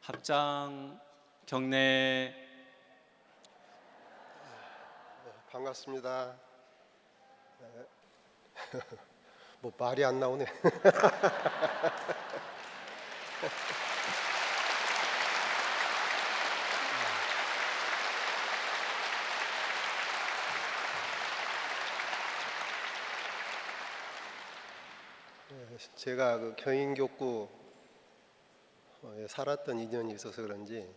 합장 경례. 반갑습니다. 뭐 말이 안 나오네. 제가 그 경인교구에 살았던 인연이 있어서 그런지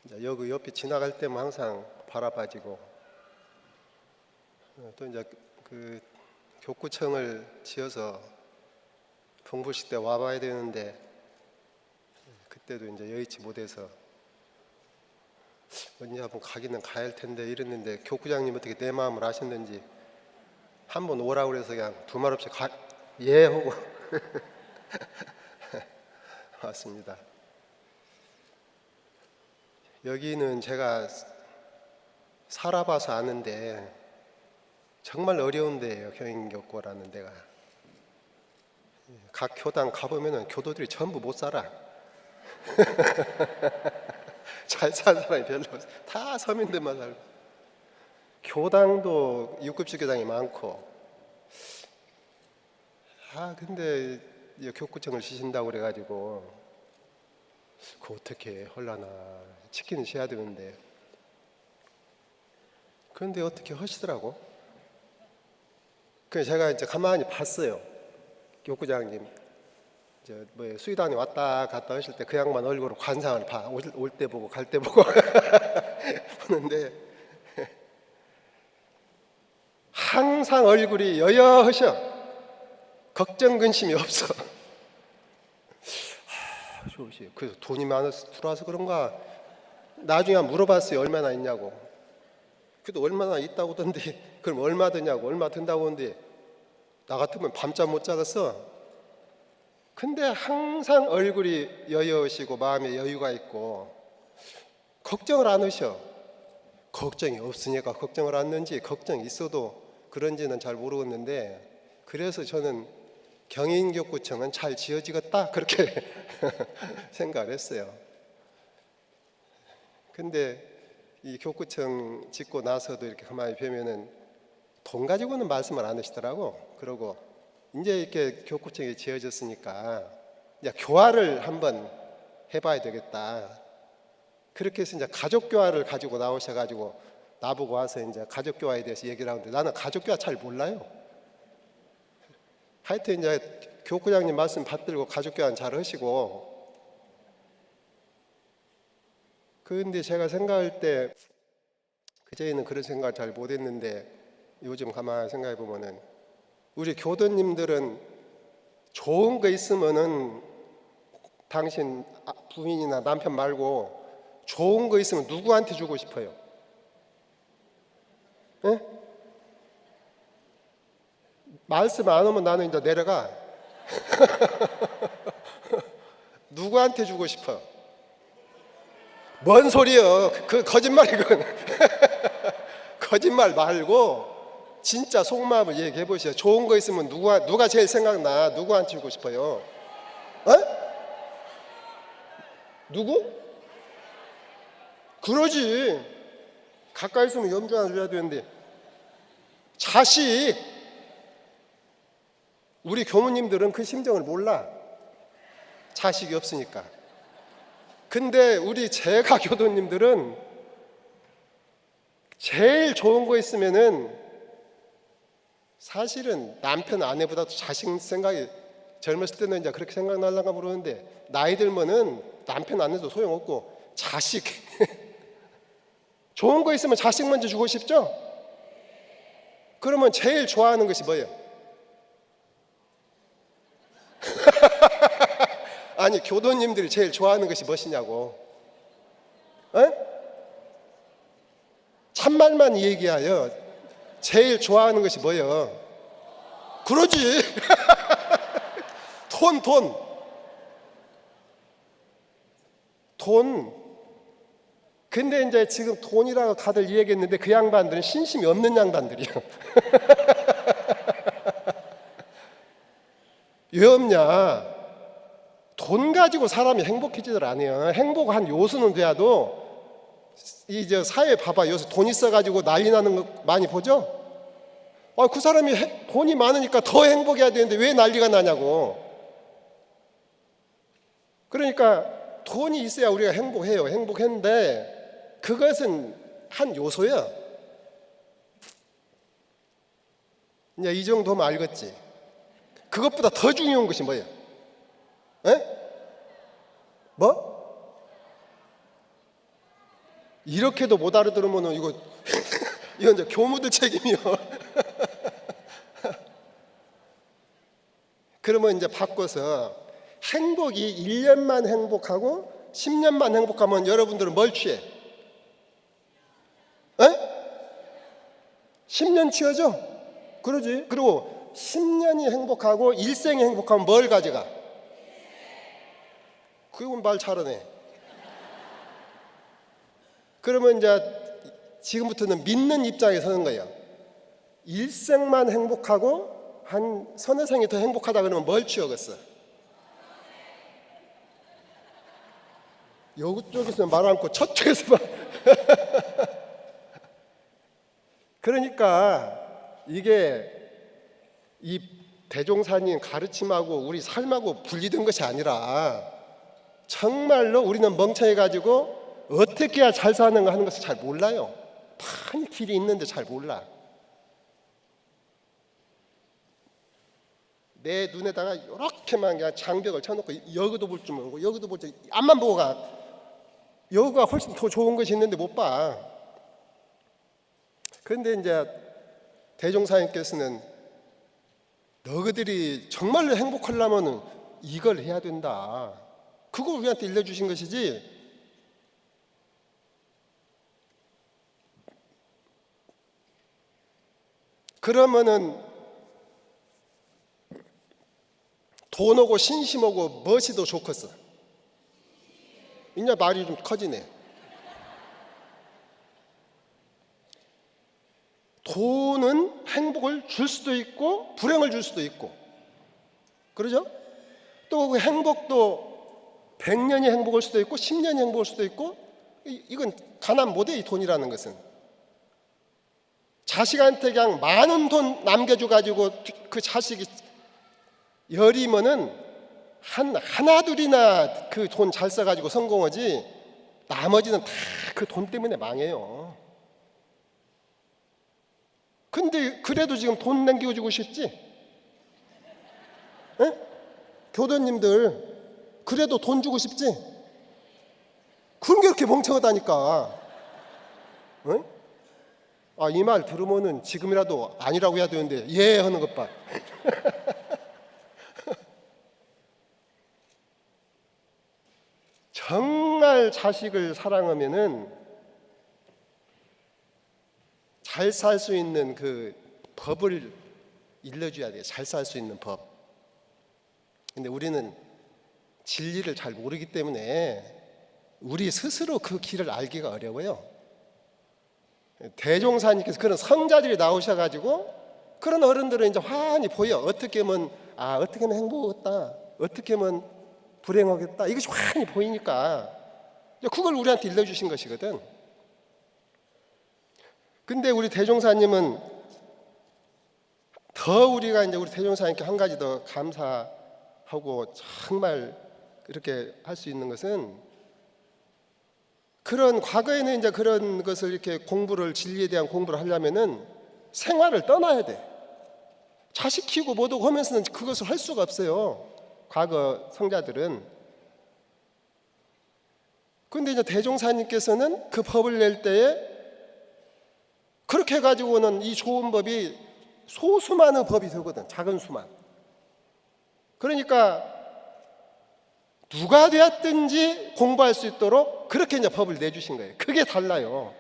이제 여기 옆에 지나갈 때만 항상 바라봐지고, 또 이제 그 교구청을 지어서 봉부식 때 와봐야 되는데 그때도 이제 여의치 못해서 언제 한번 가기는 가야 할 텐데 이랬는데, 교구장님 어떻게 내 마음을 아셨는지 한번 오라고 그래서 그냥 두 말 없이 예 하고 왔습니다. 여기는 제가 살아봐서 아는데 정말 어려운 데예요. 경인교구라는 데가. 각 교당 가보면은 교도들이 전부 못 살아. 잘 사는 사람이 별로 없어. 다 서민들만 살고. 교당도 6급식 교당이 많고. 근데 교구청을 지신다고 그래가지고 그거 어떻게 헐라나 치킨을 셔야 되는데, 그런데 어떻게 하시더라고. 그래서 제가 이제 가만히 봤어요. 교구장님 뭐 수의단에 왔다 갔다 하실 때 그 양반 얼굴로 관상을 봐. 올 때 보고 갈 때 보고 보는데 항상 얼굴이 여여하셔. 걱정 근심이 없어. 그래서 돈이 많아서 들어와서 그런가. 나중에 한번 물어봤어요. 얼마나 있냐고. 그래도 얼마나 있다고 하던데, 그럼 얼마 드냐고. 얼마 든다고 하는데 나 같으면 밤잠 못 자겠어. 근데 항상 얼굴이 여여하시고 마음에 여유가 있고 걱정을 안 하셔. 걱정이 없으니까 걱정을 하는지 걱정이 있어도 그런지는 잘 모르겠는데, 그래서 저는 경인교구청은 잘 지어지겠다 그렇게 생각을 했어요. 근데 이 교구청 짓고 나서도 이렇게 가만히 뵈면은 돈 가지고는 말씀을 안 하시더라고. 그러고 이제 이렇게 교구청이 지어졌으니까 이제 교화를 한번 해봐야 되겠다. 그렇게 해서 이제 가족교화를 가지고 나오셔가지고 나보고 와서 이제 가족교화에 대해서 얘기를 하는데, 나는 가족교화 잘 몰라요. 하여튼 이제 교구장님 말씀 받들고 가족교화는 잘 하시고, 그런데 제가 생각할 때 그전에는 그런 생각을 잘 못했는데 요즘 가만히 생각해 보면은 우리 교도님들은 좋은 거 있으면은 당신 부인이나 남편 말고 좋은 거 있으면 누구한테 주고 싶어요? 예? 말씀 안 오면 나는 이제 내려가. 누구한테 주고 싶어? 뭔 소리여? 그 거짓말이군. 거짓말 말고 진짜 속마음을 얘기해 보시죠. 좋은 거 있으면 누가 제일 생각나? 누구한테 주고 싶어요? 누구? 그러지. 가까이 있으면 염주 하나 줘야 되는데. 자식. 우리 교무님들은 그 심정을 몰라. 자식이 없으니까. 근데 우리 제가 교도님들은 제일 좋은 거 있으면은 사실은 남편 아내보다도 자식 생각이, 젊었을 때는 이제 그렇게 생각날란가 모르는데 나이 들면은 남편 아내도 소용없고 자식 좋은 거 있으면 자식 먼저 주고 싶죠? 그러면 제일 좋아하는 것이 뭐예요? 아니, 교도님들이 제일 좋아하는 것이 무엇이냐고. 참말만 얘기하여 제일 좋아하는 것이 뭐예요? 그러지. 돈. 근데 이제 지금 돈이라고 다들 얘기했는데 그 양반들은 신심이 없는 양반들이요. 왜 없냐? 돈 가지고 사람이 행복해지들 않아요. 행복한 요소는 돼야도 이제 사회 봐봐. 요새 돈 있어가지고 난리 나는 거 많이 보죠? 그 사람이 돈이 많으니까 더 행복해야 되는데 왜 난리가 나냐고. 그러니까 돈이 있어야 우리가 행복해요. 행복했는데 그것은 한 요소야. 이제 이 정도면 알겠지. 그것보다 더 중요한 것이 뭐예요? 에? 뭐? 이렇게도 못 알아들으면 이거 이건 이제 교무들 책임이요. 그러면 이제 바꿔서 행복이 1년만 행복하고 10년만 행복하면 여러분들은 뭘 취해? 에? 10년 취하죠? 그러지. 그리고 10년이 행복하고 일생이 행복하면 뭘 가져가? 그건 말 잘하네. 그러면 이제 지금부터는 믿는 입장에 서는 거예요. 일생만 행복하고 한 서너 생이 더 행복하다 그러면 뭘 취하겠어? 이쪽에서 말 않고 저쪽에서 말. 그러니까 이게 이 대종사님 가르침하고 우리 삶하고 분리된 것이 아니라 정말로 우리는 멍청해가지고 어떻게 해야 잘 사는가 하는 것을 잘 몰라요. 많이 길이 있는데 잘 몰라. 내 눈에다가 이렇게만 그냥 장벽을 쳐놓고 여기도 볼 줄 모르고 여기도 볼 줄 앞만 보고 가. 여기가 훨씬 더 좋은 것이 있는데 못 봐. 그런데 이제 대종사님께서는 너희들이 정말로 행복하려면 이걸 해야 된다. 그걸 우리한테 일러주신 것이지. 그러면은 돈 오고 신심 오고 무엇이 더 좋겠어? 이제 말이 좀 커지네. 돈은 행복을 줄 수도 있고 불행을 줄 수도 있고, 그러죠? 또 그 행복도 100년이 행복할 수도 있고 10년이 행복할 수도 있고, 이건 가난 못해. 이 돈이라는 것은 자식한테 그냥 많은 돈 남겨줘 가지고 그 자식이 여리면은 하나 둘이나 그 돈 잘 써가지고 성공하지, 나머지는 다 그 돈 때문에 망해요. 근데 그래도 지금 돈 남겨주고 싶지? 에? 교도님들 그래도 돈 주고 싶지? 그런 게 이렇게 멍청하다니까. 이 말 들으면은 지금이라도 아니라고 해야 되는데 예 하는 것 봐. 정말 자식을 사랑하면은 잘 살 수 있는 그 법을 일러줘야 돼요. 잘 살 수 있는 법. 근데 우리는 진리를 잘 모르기 때문에 우리 스스로 그 길을 알기가 어려워요. 대종사님께서 그런 성자들이 나오셔가지고 그런 어른들은 이제 환히 보여. 어떻게 하면 어떻게 하면 행복하겠다, 어떻게 하면 불행하겠다, 이것이 환히 보이니까 그걸 우리한테 일러주신 것이거든. 근데 우리 대종사님은 더 우리가 이제 우리 대종사님께 한 가지 더 감사하고 정말 이렇게 할 수 있는 것은, 그런 과거에는 이제 그런 것을 이렇게 공부를, 진리에 대한 공부를 하려면은 생활을 떠나야 돼. 자식 키우고 뭐도 하면서는 그것을 할 수가 없어요, 과거 성자들은. 그런데 이제 대종사님께서는 그 법을 낼 때에 그렇게 해가지고는 이 좋은 법이 소수만의 법이 되거든, 작은 수만. 그러니까 누가 되었든지 공부할 수 있도록 그렇게 이제 법을 내주신 거예요. 그게 달라요.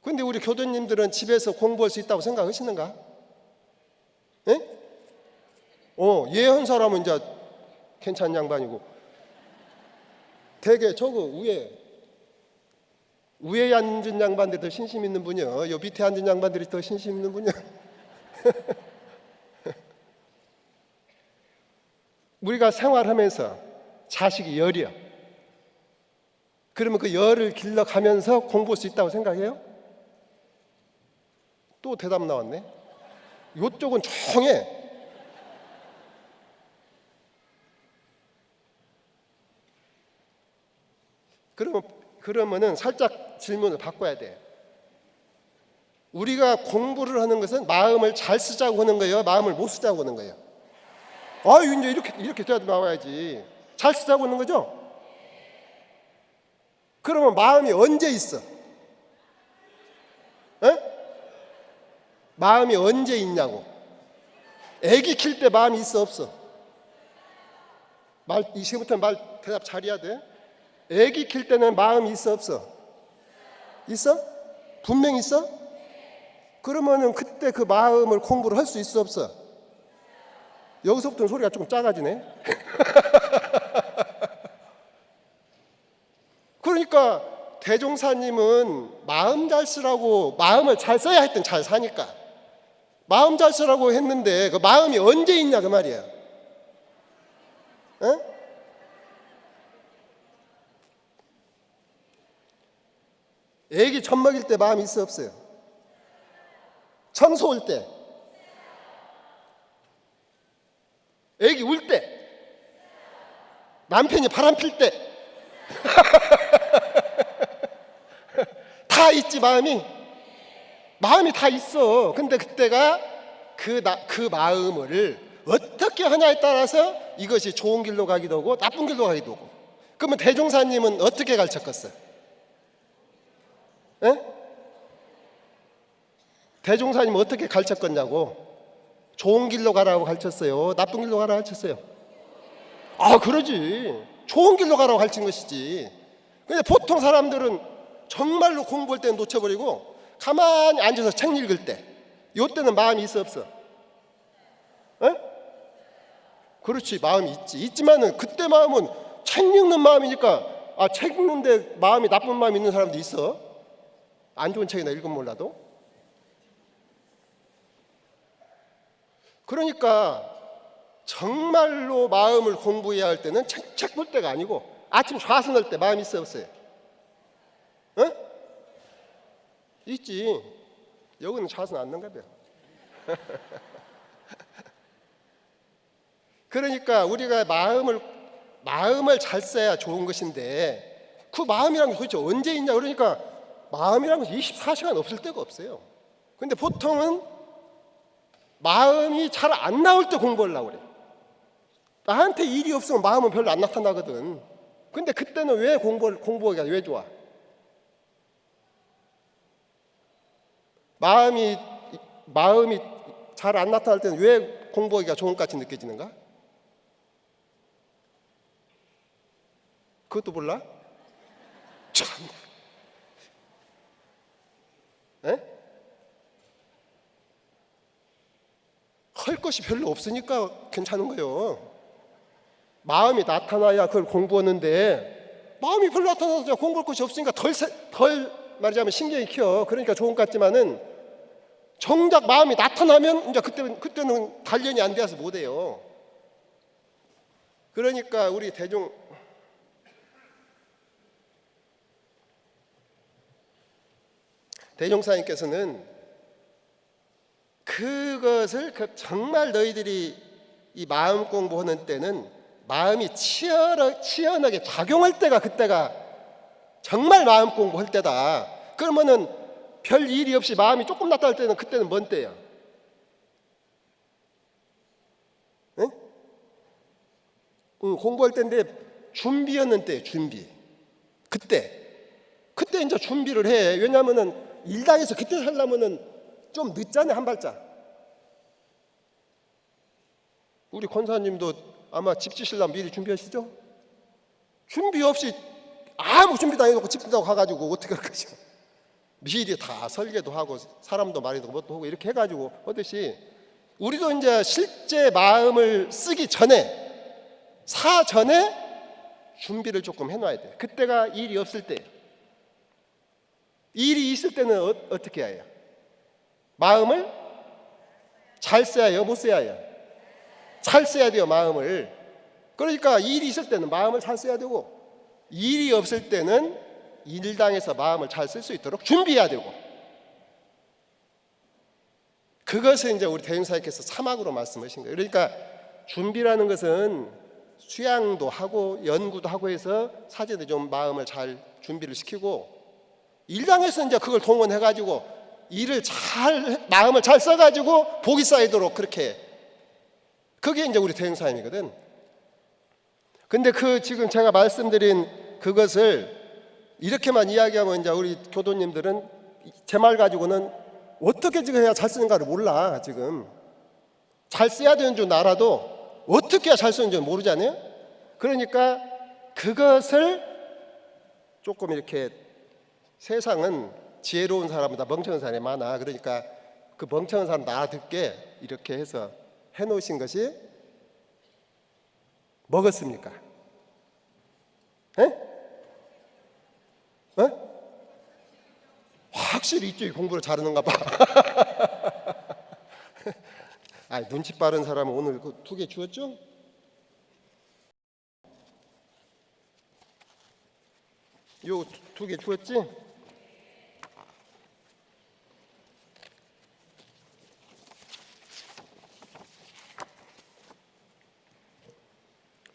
그런데 우리 교도님들은 집에서 공부할 수 있다고 생각하시는가? 예? 예한 사람은 이제 괜찮은 양반이고, 되게 저거 위에 앉은 양반들이 더 신심 있는 분이요, 요 밑에 앉은 양반들이 더 신심 있는 분이요. 우리가 생활하면서 자식이 열이야. 그러면 그 열을 길러가면서 공부할 수 있다고 생각해요? 또 대답 나왔네. 이쪽은 조용해. 그러면은 살짝 질문을 바꿔야 돼. 우리가 공부를 하는 것은 마음을 잘 쓰자고 하는 거예요? 마음을 못 쓰자고 하는 거예요? 이제 이렇게 돼야 나와야지. 잘 쓰자고 하는 거죠? 그러면 마음이 언제 있어? 에? 마음이 언제 있냐고. 애기 킬 때 마음이 있어 없어? 이제부터 대답 잘해야 돼. 애기 킬 때는 마음이 있어 없어? 있어? 분명히 있어? 그러면은 그때 그 마음을 공부를 할 수 있어 없어? 여기서부터는 소리가 조금 작아지네. 그러니까 대종사님은 마음 잘 쓰라고, 마음을 잘 써야 했던 잘 사니까 마음 잘 쓰라고 했는데 그 마음이 언제 있냐 그 말이야. 에? 애기 젖 먹일 때 마음이 있어 없어요? 청소 올 때, 애기 울 때, 남편이 바람 필 때 다 있지. 마음이 다 있어. 근데 그때가 그 마음을 어떻게 하냐에 따라서 이것이 좋은 길로 가기도 하고 나쁜 길로 가기도 하고. 그러면 대종사님은 어떻게 가르쳤겠어요? 대종사님은 어떻게 가르쳤겠냐고. 좋은 길로 가라고 가르쳤어요? 나쁜 길로 가라고 가르쳤어요? 그러지. 좋은 길로 가라고 가르친 것이지. 근데 보통 사람들은 정말로 공부할 때는 놓쳐버리고 가만히 앉아서 책 읽을 때, 이때는 마음이 있어 없어? 그렇지. 마음이 있지만은 그때 마음은 책 읽는 마음이니까. 책 읽는데 마음이 나쁜 마음이 있는 사람도 있어. 안 좋은 책이나 읽으면 몰라도. 그러니까 정말로 마음을 공부해야 할 때는 책 볼 때가 아니고 아침 좌선할 때 마음이 있어 없어요? 있지. 여기는 좌선 안 넣는가 봐요. 그러니까 우리가 마음을 잘 써야 좋은 것인데 그 마음이란 게 도대체 언제 있냐. 그러니까 마음이란 게 24시간 없을 때가 없어요. 근데 보통은 마음이 잘 안 나올 때 공부하려고 그래. 나한테 일이 없으면 마음은 별로 안 나타나거든. 근데 그때는 왜 공부하기가 왜 좋아? 마음이 잘 안 나타날 때는 왜 공부하기가 좋은 것 같이 느껴지는가? 그것도 몰라? 참. 할 것이 별로 없으니까 괜찮은 거예요. 마음이 나타나야 그걸 공부하는데 마음이 별로 나타나서 공부할 것이 없으니까 덜 말하자면 신경이 켜. 그러니까 좋은 것 같지만은 정작 마음이 나타나면 이제 그때는 단련이 안 돼서 못 해요. 그러니까 우리 대종사님께서는 그것을 정말 너희들이 이 마음 공부하는 때는 마음이 치열하게 작용할 때가 그때가 정말 마음 공부할 때다. 그러면은 별 일이 없이 마음이 조금 나타날 때는 그때는 뭔 때야? 공부할 때인데 준비하는 때, 준비. 그때 이제 준비를 해. 왜냐하면은 일당에서 그때 하려면은 좀 늦잖아요, 한 발짝. 우리 권사님도 아마 집 지시려면 미리 준비하시죠? 준비 없이 아무 준비도 안 해놓고 집 짓다고 가가지고 어떻게 할 거죠? 미리 다 설계도 하고 사람도 말이도 뭣도 하고 이렇게 해가지고 하듯이 우리도 이제 실제 마음을 쓰기 전에 사전에 준비를 조금 해놔야 돼. 그때가 일이 없을 때. 일이 있을 때는 어떻게 해야 해요? 마음을 잘 써야 해요? 못 써야 해요? 잘 써야 돼요, 마음을. 그러니까 일이 있을 때는 마음을 잘 써야 되고, 일이 없을 때는 일당에서 마음을 잘 쓸 수 있도록 준비해야 되고, 그것을 이제 우리 대행사님께서 사막으로 말씀하신 거예요. 그러니까 준비라는 것은 수양도 하고 연구도 하고 해서 사전에 좀 마음을 잘 준비를 시키고, 일당에서 이제 그걸 동원해가지고 일을 잘, 마음을 잘 써가지고 복이 쌓이도록 그렇게, 그게 이제 우리 대행사님이거든. 근데 그 지금 제가 말씀드린 그것을 이렇게만 이야기하면 이제 우리 교도님들은 제 말 가지고는 어떻게 지금 해야 잘 쓰는가를 몰라. 지금 잘 써야 되는 줄 알아도 어떻게 해야 잘 쓰는지 모르잖아요. 그러니까 그것을 조금 이렇게, 세상은 지혜로운 사람보다 멍청한 사람이 많아. 그러니까 그 멍청한 사람 알아듣게 이렇게 해서 해놓으신 것이 뭐겠습니까? 에? 확실히 이쪽이 공부를 잘하는가 봐. 눈치 빠른 사람은 오늘 그 2개 주었죠? 요 2개 주었지?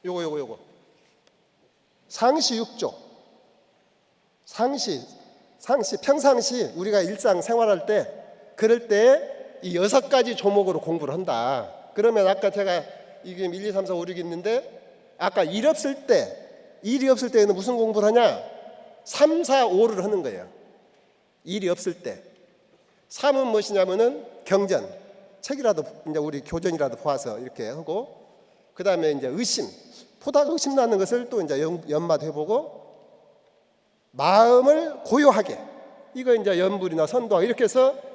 요거 상시 6조. 상시 평상시 우리가 일상 생활할 때, 그럴 때 이 6가지 조목으로 공부를 한다. 그러면 아까 제가 이게 1, 2, 3, 4, 5, 6 있는데, 아까 일이 없을 때는 무슨 공부를 하냐? 3, 4, 5를 하는 거예요. 일이 없을 때. 3은 무엇이냐면은 경전, 책이라도 이제 우리 교전이라도 보아서 이렇게 하고, 그 다음에 이제 의심, 보다가 의심 나는 것을 또 이제 연마해보고, 마음을 고요하게, 이거 이제 연불이나 선도하고, 이렇게 해서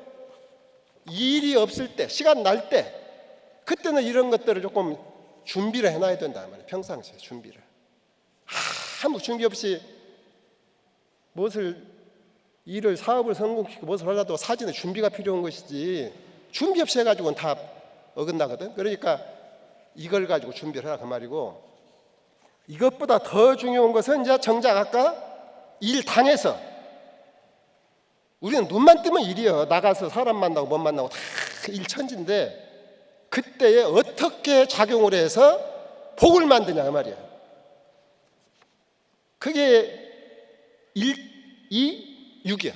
일이 없을 때, 시간 날 때, 그때는 이런 것들을 조금 준비를 해놔야 된다 말이에요. 평상시에 준비를. 아무 준비 없이 일을, 사업을 성공시키고 무엇을 하려도 사전에 준비가 필요한 것이지, 준비 없이 해가지고는 다 어긋나거든. 그러니까 이걸 가지고 준비를 하라 그 말이고, 이것보다 더 중요한 것은 이제 정작 아까 일당에서, 우리는 눈만 뜨면 일이요. 나가서 사람 만나고 못 만나고 다 일천지인데, 그때에 어떻게 작용을 해서 복을 만드냐 그 말이야. 그게 1, 2, 6이야.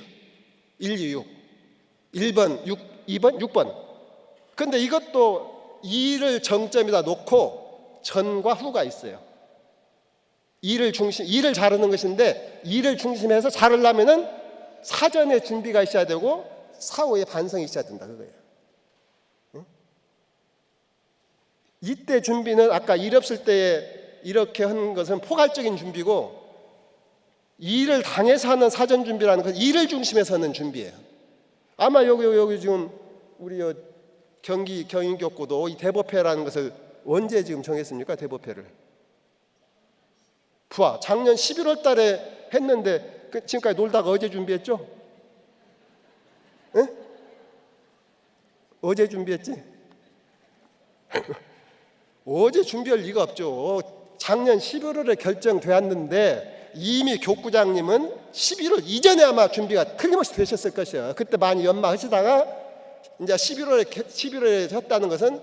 1, 2, 6. 1번, 2번, 6번. 근데 이것도 일을 정점에다 놓고 전과 후가 있어요. 일을 잘하는 것인데, 일을 중심해서 잘하려면은 사전에 준비가 있어야 되고 사후에 반성이 있어야 된다 그거예요. 응? 이때 준비는 아까 일 없을 때 이렇게 하는 것은 포괄적인 준비고, 일을 당해서 하는 사전 준비라는 것은 일을 중심해서 하는 준비예요. 아마 여기 지금 우리 경기 경인교구도 이 대법회라는 것을 언제 지금 정했습니까? 대법회를 부하 작년 11월 달에 했는데, 지금까지 놀다가 어제 준비했죠? 에? 어제 준비했지? 어제 준비할 리가 없죠. 작년 11월에 결정되었는데 이미 교구장님은 11월 이전에 아마 준비가 틀림없이 되셨을 것이에요. 그때 많이 연마하시다가 이제 11월에 했다는 것은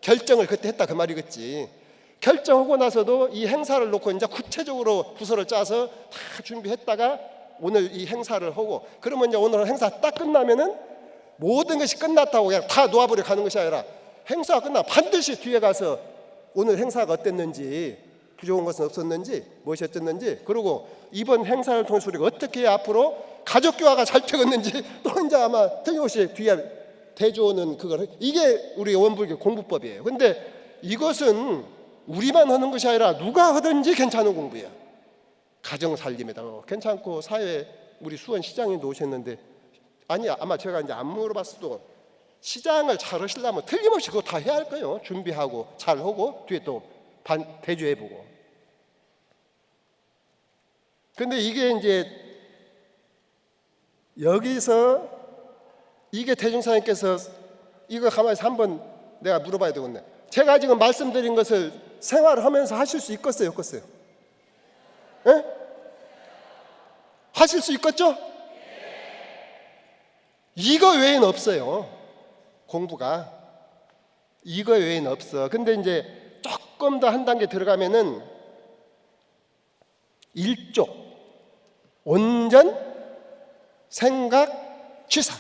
결정을 그때 했다 그 말이겠지. 결정하고 나서도 이 행사를 놓고 이제 구체적으로 부서를 짜서 다 준비했다가 오늘 이 행사를 하고, 그러면 이제 오늘 행사 딱 끝나면은 모든 것이 끝났다고 그냥 다 놓아버려 가는 것이 아니라, 행사가 끝나면 반드시 뒤에 가서 오늘 행사가 어땠는지, 부족한 것은 없었는지, 무엇이 어땠는지, 그리고 이번 행사를 통해서 우리가 어떻게 해야 앞으로 가족교화가 잘 되었는지 또 이제 아마 틀림없이 뒤에 대조하는 그걸, 이게 우리 원불교 공부법이에요. 근데 이것은 우리만 하는 것이 아니라 누가 하든지 괜찮은 공부예요. 가정 살림에다가 괜찮고, 사회 우리 수원 시장님도 오셨는데, 아마 제가 이제 안 물어봤어도 시장을 잘 하시려면 틀림없이 그거 다 해야 할 거예요. 준비하고 잘하고 뒤에 또 대조해보고. 근데 이게 이제 여기서 이게 대중사님께서 이거 가만히 한번 내가 물어봐야 되겠네. 제가 지금 말씀드린 것을 생활하면서 하실 수 있겠어요, 없겠어요? 예? 하실 수 있겠죠? 이거 외에는 없어요. 공부가 이거 외에는 없어. 근데 이제 조금 더 한 단계 들어가면은 일조, 온전, 생각, 취사,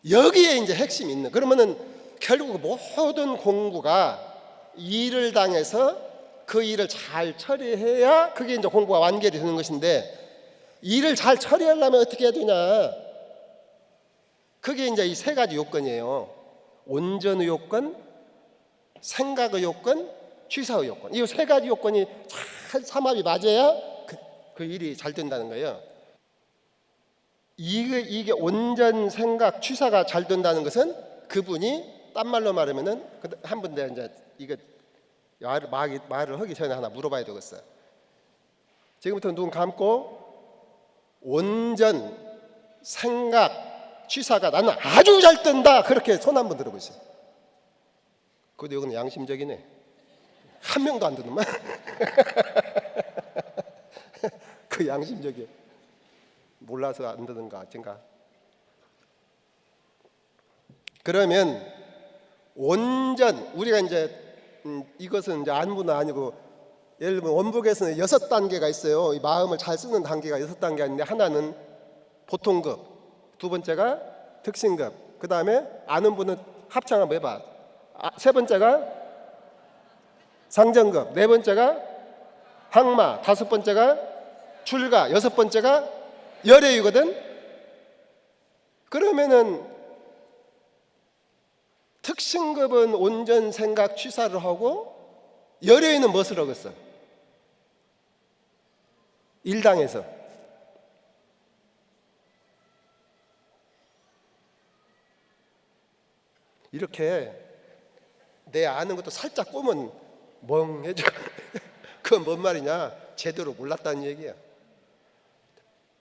여기에 이제 핵심이 있는. 그러면은 결국 모든 공부가 일을 당해서 그 일을 잘 처리해야 그게 이제 공부가 완결이 되는 것인데, 일을 잘 처리하려면 어떻게 해야 되냐? 그게 이제 이 세 가지 요건이에요. 온전의 요건, 생각의 요건, 취사의 요건. 이 세 가지 요건이 잘 삼합이 맞아야 그 일이 잘 된다는 거예요. 이게 온전, 생각, 취사가 잘 된다는 것은 그분이 딴 말로 말하면은 한 번 내가 이제 이거 말을 하기 전에 하나 물어봐야 되겠어요. 지금부터 눈 감고 온전, 생각, 취사가 나는 아주 잘 된다, 그렇게 손 한번 들어보세요. 그래도 이거는 양심적이네. 한 명도 안 드는만. 그 양심적이에요. 몰라서 안 드는가 어쩐가. 그러면 온전, 우리가 이제 이것은 이제 안무는 아니고, 예를 들면 원북에서는 6단계가 있어요. 이 마음을 잘 쓰는 단계가 6단계가 있는데, 하나는 보통급, 두 번째가 특신급, 그 다음에 아는 분은 합창 한번 해봐. 세 번째가 상정급, 네 번째가 항마, 다섯 번째가 출가, 여섯 번째가 열애유거든. 그러면은 특신급은 온전, 생각, 취사를 하고, 열애유는 무엇을 하겠어? 일당에서 이렇게 내 아는 것도 살짝 꼬면 멍해져. 그건 뭔 말이냐? 제대로 몰랐다는 얘기야.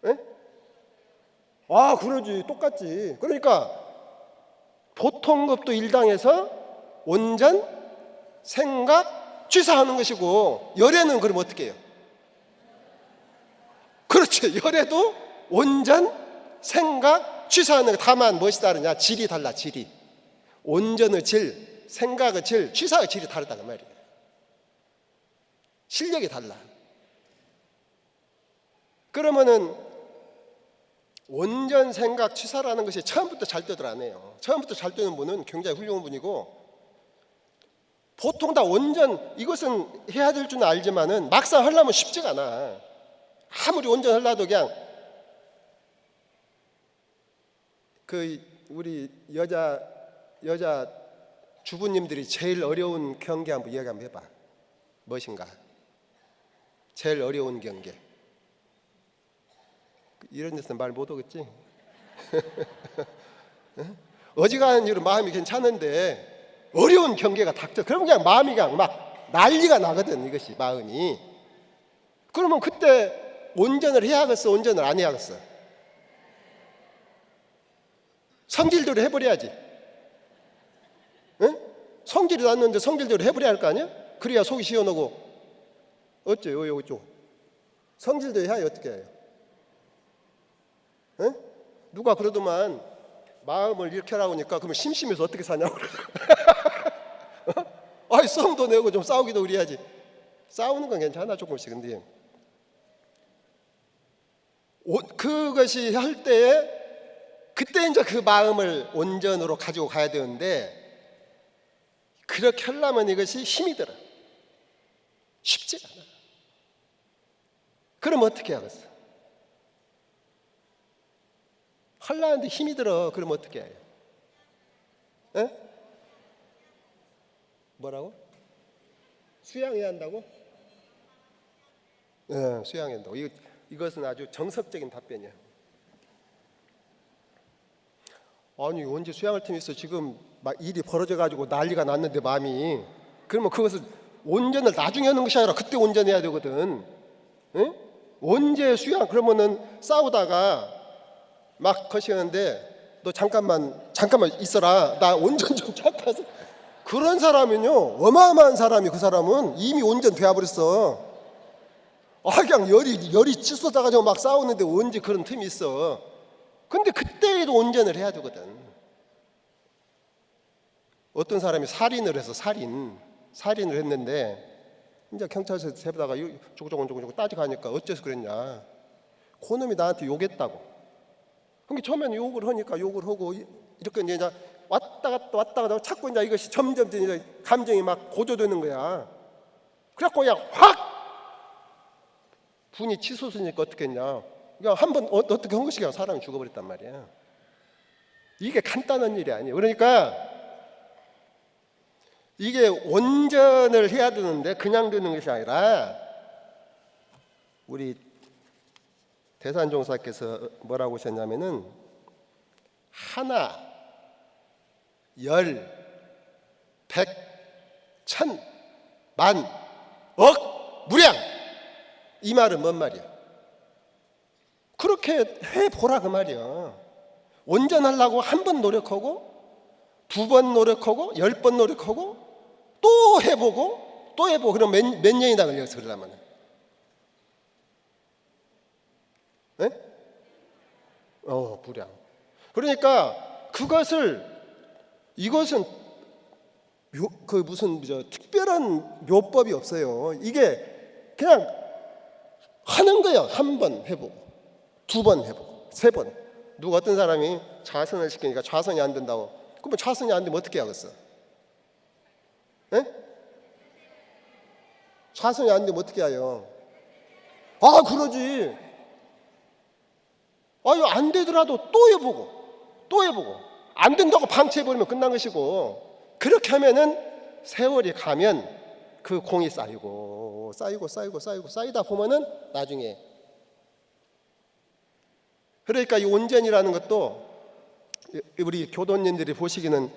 에? 아, 그러지. 똑같지. 그러니까 보통급도 일당에서 온전, 생각, 취사하는 것이고, 열애는 그럼 어떻게 해요? 그렇죠. 열애도 온전, 생각, 취사하는 거. 다만 무엇이 다르냐? 질이 달라. 질이. 온전의 질, 생각의 질, 취사의 질이 다르다는 말이에요. 실력이 달라. 그러면은 온전, 생각, 취사라는 것이 처음부터 잘 되들 안 해요. 처음부터 잘 되는 분은 굉장히 훌륭한 분이고, 보통 다 온전, 이것은 해야 될 줄은 알지만은 막상 하려면 쉽지가 않아. 아무리 온전 하려도 그냥 우리 여자 주부님들이 제일 어려운 경계 한번 이야기 한번 해봐. 무엇인가? 제일 어려운 경계. 이런 데서 말 못 하겠지? 어지간한 일은 마음이 괜찮은데 어려운 경계가 닥쳐. 그러면 그냥 마음이 그냥 막 난리가 나거든, 이것이 마음이. 그러면 그때 온전을 해야겠어, 온전을 안 해야겠어? 성질대로 해버려야지. 응? 성질이 났는데 성질대로 해버려야 할 거 아니야? 그래야 속이 시원하고. 어째요, 요쪽 성질대로 해야 어떻게 해요? 응? 누가 그러더만 마음을 이렇게 하라고 하니까 그러면 심심해서 어떻게 사냐고 그러더라. 아이, 성도 내고 좀 싸우기도 그래야지. 싸우는 건 괜찮아, 조금씩. 근데 그것이 할 때에 그때 이제 그 마음을 온전으로 가지고 가야 되는데, 그렇게 하려면 이것이 힘이 들어. 쉽지가 않아. 그럼 어떻게 하겠어? 하려는데 힘이 들어. 그럼 어떻게 해요? 에? 뭐라고? 수양해야 한다고? 네, 수양해야 한다고. 이것은 아주 정석적인 답변이야. 아니, 언제 수양할 틈이 있어? 지금 막 일이 벌어져가지고 난리가 났는데 마음이. 그러면 그것을 온전을 나중에 하는 것이 아니라 그때 온전해야 되거든. 응? 언제 수양? 그러면은 싸우다가 막 거시는데 너 잠깐만 있어라. 나 온전 좀 찾아서. 그런 사람은요, 어마어마한 사람이, 그 사람은 이미 온전 되어버렸어. 그냥 열이 치솟아가지고 막 싸우는데 언제 그런 틈이 있어. 근데 그때에도 온전을 해야 되거든. 어떤 사람이 살인을 해서 살인을 했는데 이제 경찰서에서 세다가 조고조고 따져가니까 어째서 그랬냐. 그놈이 나한테 욕했다고. 그러니까 처음에는 욕을 하니까 욕을 하고 이렇게 이제 왔다 갔다 자꾸 이제 이것이 점점 이제 감정이 막 고조되는 거야. 그래갖고 그냥 확 분이 치솟으니까 어떻게 했냐. 그냥 한번 어떻게 한 것이 그냥 사람이 죽어버렸단 말이야. 이게 간단한 일이 아니에요. 그러니까 이게 온전을 해야 되는데 그냥 되는 것이 아니라 우리 대산종사께서 뭐라고 하셨냐면은 하나, 열, 백, 천, 만, 억, 무량. 이 말은 뭔 말이야? 그렇게 해보라 그 말이야. 온전하려고 한 번 노력하고 2번 노력하고 10번 노력하고 또 해보고 또 해보고. 그럼 몇 년이나 걸려서 그러려면. 네? 무량. 그러니까 이것은 무슨 특별한 묘법이 없어요. 이게 그냥 하는 거야. 한 번 해보고 2번 해보고 3번. 누가 어떤 사람이 좌선을 시키니까 좌선이 안 된다고. 그러면 좌선이 안 되면 어떻게 하겠어? 네? 좌선이 안 되면 어떻게 해요? 그러지. 이거 안 되더라도 또 해보고 안 된다고 방치해버리면 끝난 것이고, 그렇게 하면은 세월이 가면 그 공이 쌓이고 쌓이다 보면은 나중에. 그러니까 이 온전이라는 것도 우리 교도님들이 보시기는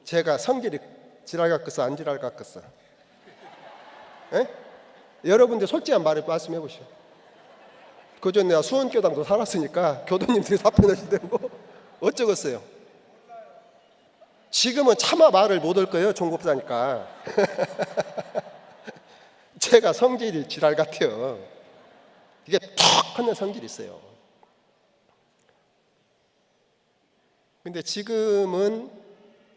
제가 성질이 지랄 같겠어 안 지랄 같겠어? 여러분들 솔직한 말을 말씀해 보시오. 그전 내가 수원교당도 살았으니까 교도님들이 답변하실 때고 어쩌겠어요. 지금은 차마 말을 못 할 거예요. 종법사니까. 제가 성질이 지랄 같아요. 이게 턱 하는 성질이 있어요. 근데 지금은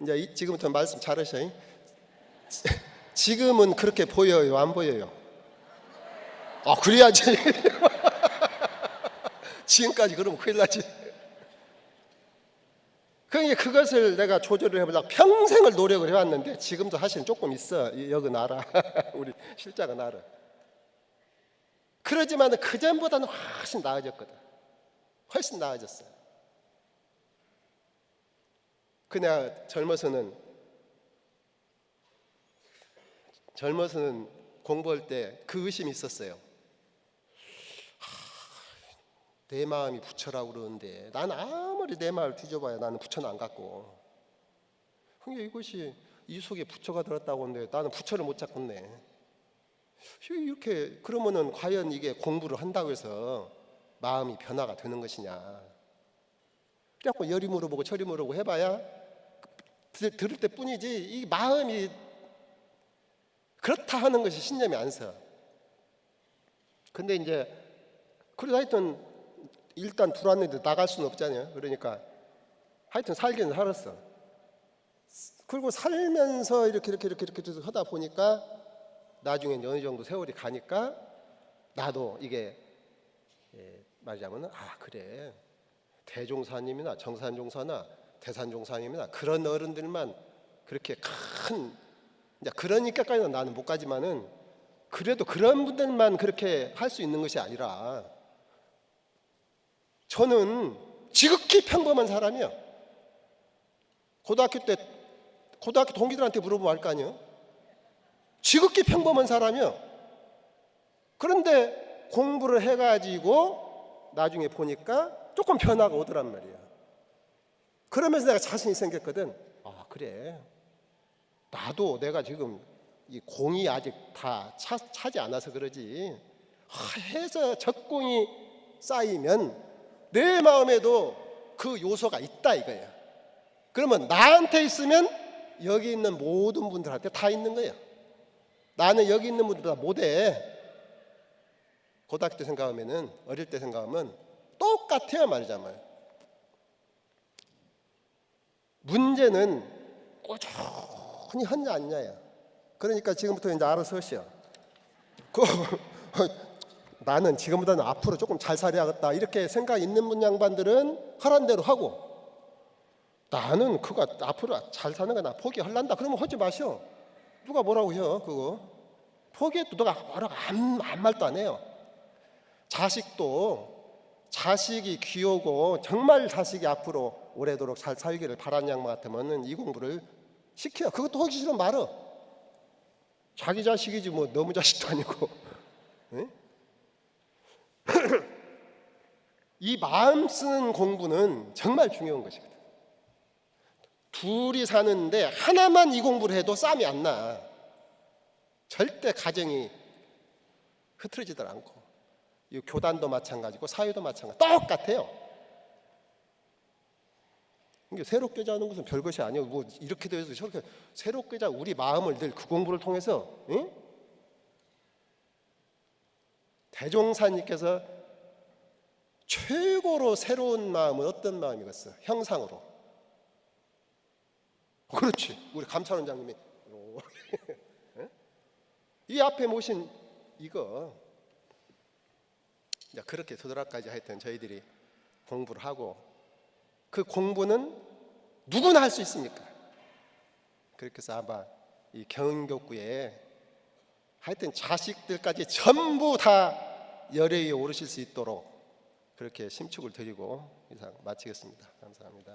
이제 지금부터 말씀 잘하셔요. 지금은 그렇게 보여요, 안 보여요? 그래야지. 지금까지 그러면 큰일 나지. 그러니까 그것을 내가 조절을 해보려고 평생을 노력을 해왔는데 지금도 사실은 조금 있어. 여기 알아. 우리 실장은 알아. 그러지만 그전보다는 훨씬 나아졌거든. 훨씬 나아졌어요. 그냥 젊어서는 공부할 때 그 의심이 있었어요. 내 마음이 부처라고 그러는데 난 아무리 내 마음을 뒤져봐야 나는 부처는 안 갖고. 그러니까 이것이 이 속에 부처가 들었다고 하는데 나는 부처를 못 잡겠네. 이렇게 그러면은 과연 이게 공부를 한다고 해서 마음이 변화가 되는 것이냐. 그래갖고 열이 물어보고 철이 물어보고 해봐야 들을 때 뿐이지 이 마음이 그렇다 하는 것이 신념이 안 서. 근데 이제 그래도 하여튼 일단 들어왔는데 나갈 수는 없잖아요. 그러니까 하여튼 살기는 살았어. 그리고 살면서 이렇게 하다 보니까 나중에 어느 정도 세월이 가니까 나도 이게 말하자면 그래, 대종사님이나 정산종사나 대산종사님이나 그런 어른들만 그렇게 큰, 그러니까까지는 나는 못 가지만은 그래도 그런 분들만 그렇게 할 수 있는 것이 아니라 저는 지극히 평범한 사람이요. 고등학교 동기들한테 물어보면 알 거 아니에요. 지극히 평범한 사람이요. 그런데 공부를 해가지고 나중에 보니까 조금 변화가 오더란 말이야. 그러면서 내가 자신이 생겼거든. 그래, 나도 내가 지금 이 공이 아직 다 차지 않아서 그러지, 해서 적공이 쌓이면 내 마음에도 그 요소가 있다 이거야. 그러면 나한테 있으면 여기 있는 모든 분들한테 다 있는 거예요. 나는 여기 있는 분들보다 못해. 고등학교 때 생각하면은, 어릴 때 생각하면 똑같아요 말이잖아요. 문제는 꾸준히 하냐 안 하냐야. 그러니까 지금부터 이제 알아서 하시오. 나는 지금보다는 앞으로 조금 잘 살아야겠다 이렇게 생각 있는 분 양반들은 하란 대로 하고, 나는 그거 앞으로 잘 사는 거 나 포기할란다 그러면 하지 마시오. 누가 뭐라고 해요. 그거 포기해도 너가 뭐라고 아무 말도 안 해요. 자식이 귀하고 정말 자식이 앞으로 오래도록 잘 살기를 바라는 양반 같으면 이 공부를 시켜. 그것도 하기 싫으면 말어. 자기 자식이지 뭐 너무 자식도 아니고. 네? 이 마음 쓰는 공부는 정말 중요한 것이거든. 둘이 사는데 하나만 이 공부를 해도 싸움이 안 나. 절대 가정이 흐트러지들 않고. 이 교단도 마찬가지고 사회도 마찬가지. 똑같아요. 이게 새롭게 자는 것은 별것이 아니에요. 뭐 이렇게 돼서 저렇게 새롭게 자 우리 마음을 늘 그 공부를 통해서, 응? 대종사님께서 최고로 새로운 마음은 어떤 마음이겠어? 형상으로. 그렇지. 우리 감찰원장님이 이 앞에 모신 이거 그렇게 서둘러까지 하여튼 저희들이 공부를 하고, 그 공부는 누구나 할 수 있으니까. 그렇게 해서 아마 이 경은교구에 하여튼 자식들까지 전부 다 열애 위에 오르실 수 있도록 그렇게 심축을 드리고 이상 마치겠습니다. 감사합니다.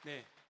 네.